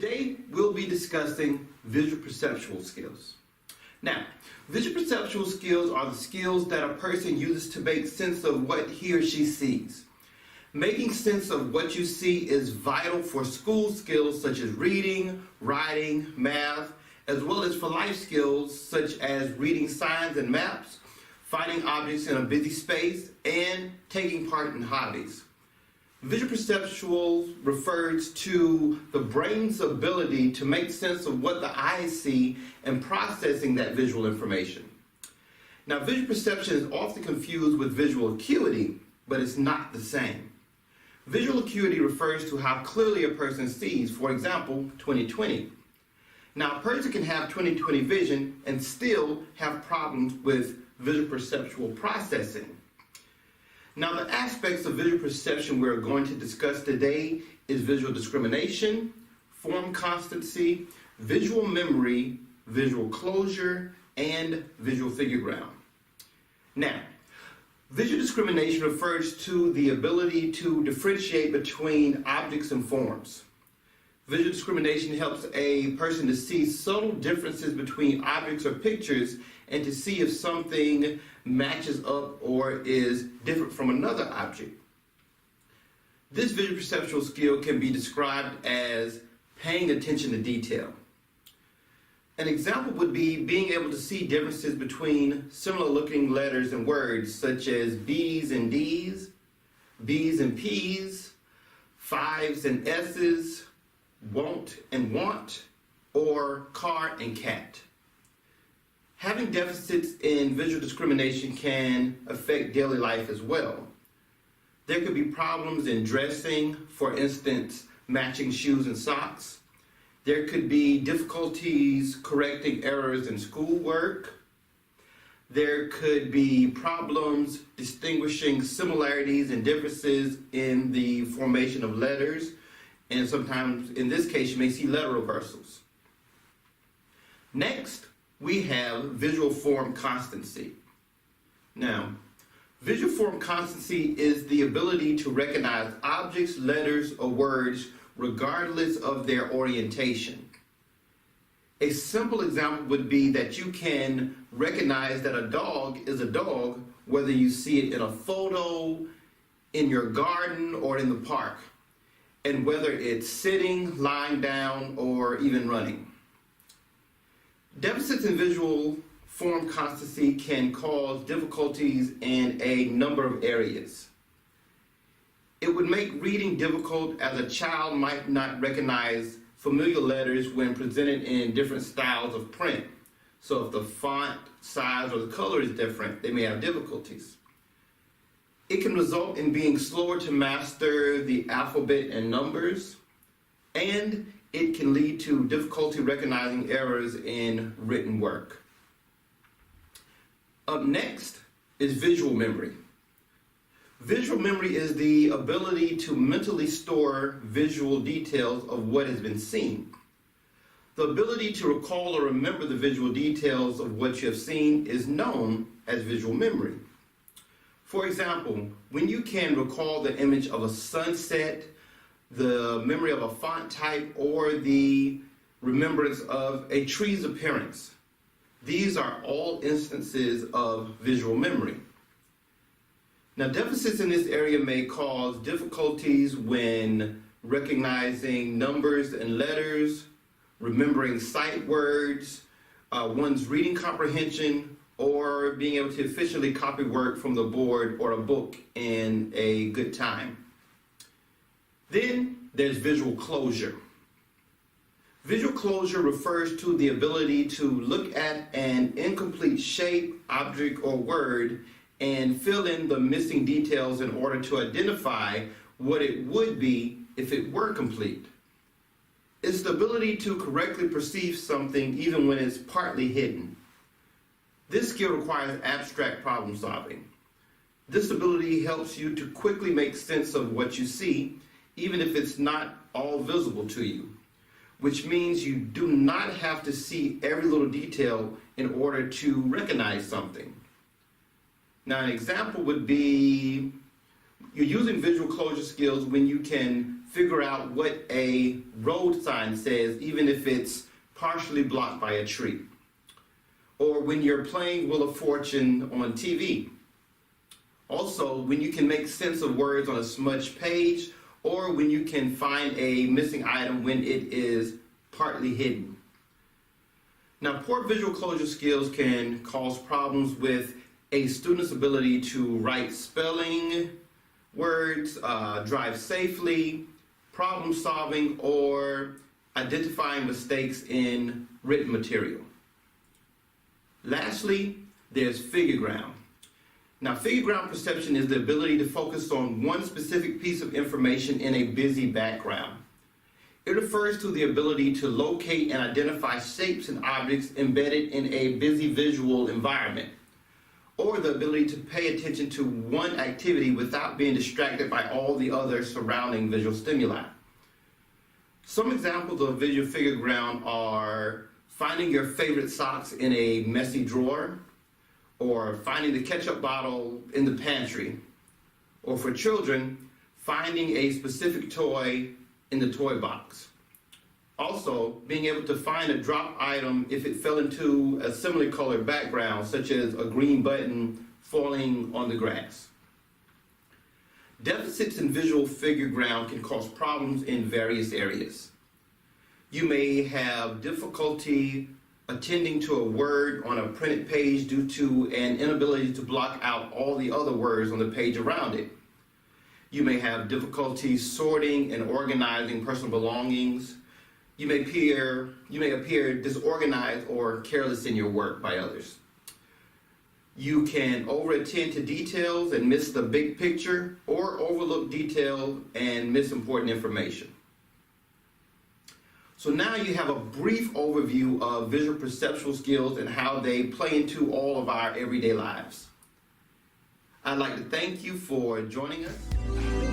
Today, we'll be discussing visual perceptual skills. Now, visual perceptual skills are the skills that a person uses to make sense of what he or she sees. Making sense of what you see is vital for school skills such as reading, writing, math, as well as for life skills such as reading signs and maps, finding objects in a busy space, and taking part in hobbies. Visual perceptual refers to the brain's ability to make sense of what the eyes see and processing that visual information. Now, visual perception is often confused with visual acuity, but it's not the same. Visual acuity refers to how clearly a person sees, for example, 20/20. Now, a person can have 20/20 vision and still have problems with visual perceptual processing. Now, the aspects of visual perception we're going to discuss today is visual discrimination, form constancy, visual memory, visual closure, and visual figure ground. Now, visual discrimination refers to the ability to differentiate between objects and forms. Visual discrimination helps a person to see subtle differences between objects or pictures and to see if something matches up or is different from another object. This visual perceptual skill can be described as paying attention to detail. An example would be being able to see differences between similar looking letters and words such as B's and D's, B's and P's, fives and S's, won't and want, or car and cat. Having deficits in visual discrimination can affect daily life as well. There could be problems in dressing, for instance, matching shoes and socks. There could be difficulties correcting errors in schoolwork. There could be problems distinguishing similarities and differences in the formation of letters. And sometimes, in this case, you may see letter reversals. Next, we have visual form constancy. Now, visual form constancy is the ability to recognize objects, letters, or words regardless of their orientation. A simple example would be that you can recognize that a dog is a dog whether you see it in a photo, in your garden, or in the park, and whether it's sitting, lying down, or even running. Deficits in visual form constancy can cause difficulties in a number of areas. It would make reading difficult as a child might not recognize familiar letters when presented in different styles of print. So if the font size or the color is different, they may have difficulties. It can result in being slower to master the alphabet and numbers, and it can lead to difficulty recognizing errors in written work. Up next is visual memory. Visual memory is the ability to mentally store visual details of what has been seen. The ability to recall or remember the visual details of what you have seen is known as visual memory. For example, when you can recall the image of a sunset, the memory of a font type, or the remembrance of a tree's appearance. These are all instances of visual memory. Now, deficits in this area may cause difficulties when recognizing numbers and letters, remembering sight words, one's reading comprehension, or being able to efficiently copy work from the board or a book in a good time. Then there's visual closure. Visual closure refers to the ability to look at an incomplete shape, object, or word and fill in the missing details in order to identify what it would be if it were complete. It's the ability to correctly perceive something even when it's partly hidden. This skill requires abstract problem solving. This ability helps you to quickly make sense of what you see, even if it's not all visible to you, which means you do not have to see every little detail in order to recognize something. Now, an example would be you're using visual closure skills when you can figure out what a road sign says, even if it's partially blocked by a tree. Or when you're playing Wheel of Fortune on TV. Also, when you can make sense of words on a smudged page, or when you can find a missing item when it is partly hidden. Now, poor visual closure skills can cause problems with a student's ability to write spelling words, drive safely, problem solving, or identifying mistakes in written material. Lastly, there's figure ground. Now, figure ground perception is the ability to focus on one specific piece of information in a busy background. It refers to the ability to locate and identify shapes and objects embedded in a busy visual environment, or the ability to pay attention to one activity without being distracted by all the other surrounding visual stimuli. Some examples of visual figure ground are finding your favorite socks in a messy drawer, or finding the ketchup bottle in the pantry, or for children, finding a specific toy in the toy box. Also, being able to find a drop item if it fell into a similarly colored background, such as a green button falling on the grass. Deficits in visual figure ground can cause problems in various areas. You may have difficulty attending to a word on a printed page due to an inability to block out all the other words on the page around it. You may have difficulty sorting and organizing personal belongings. You may appear disorganized or careless in your work by others. You can overattend to details and miss the big picture, or overlook detail and miss important information. So now you have a brief overview of visual perceptual skills and how they play into all of our everyday lives. I'd like to thank you for joining us.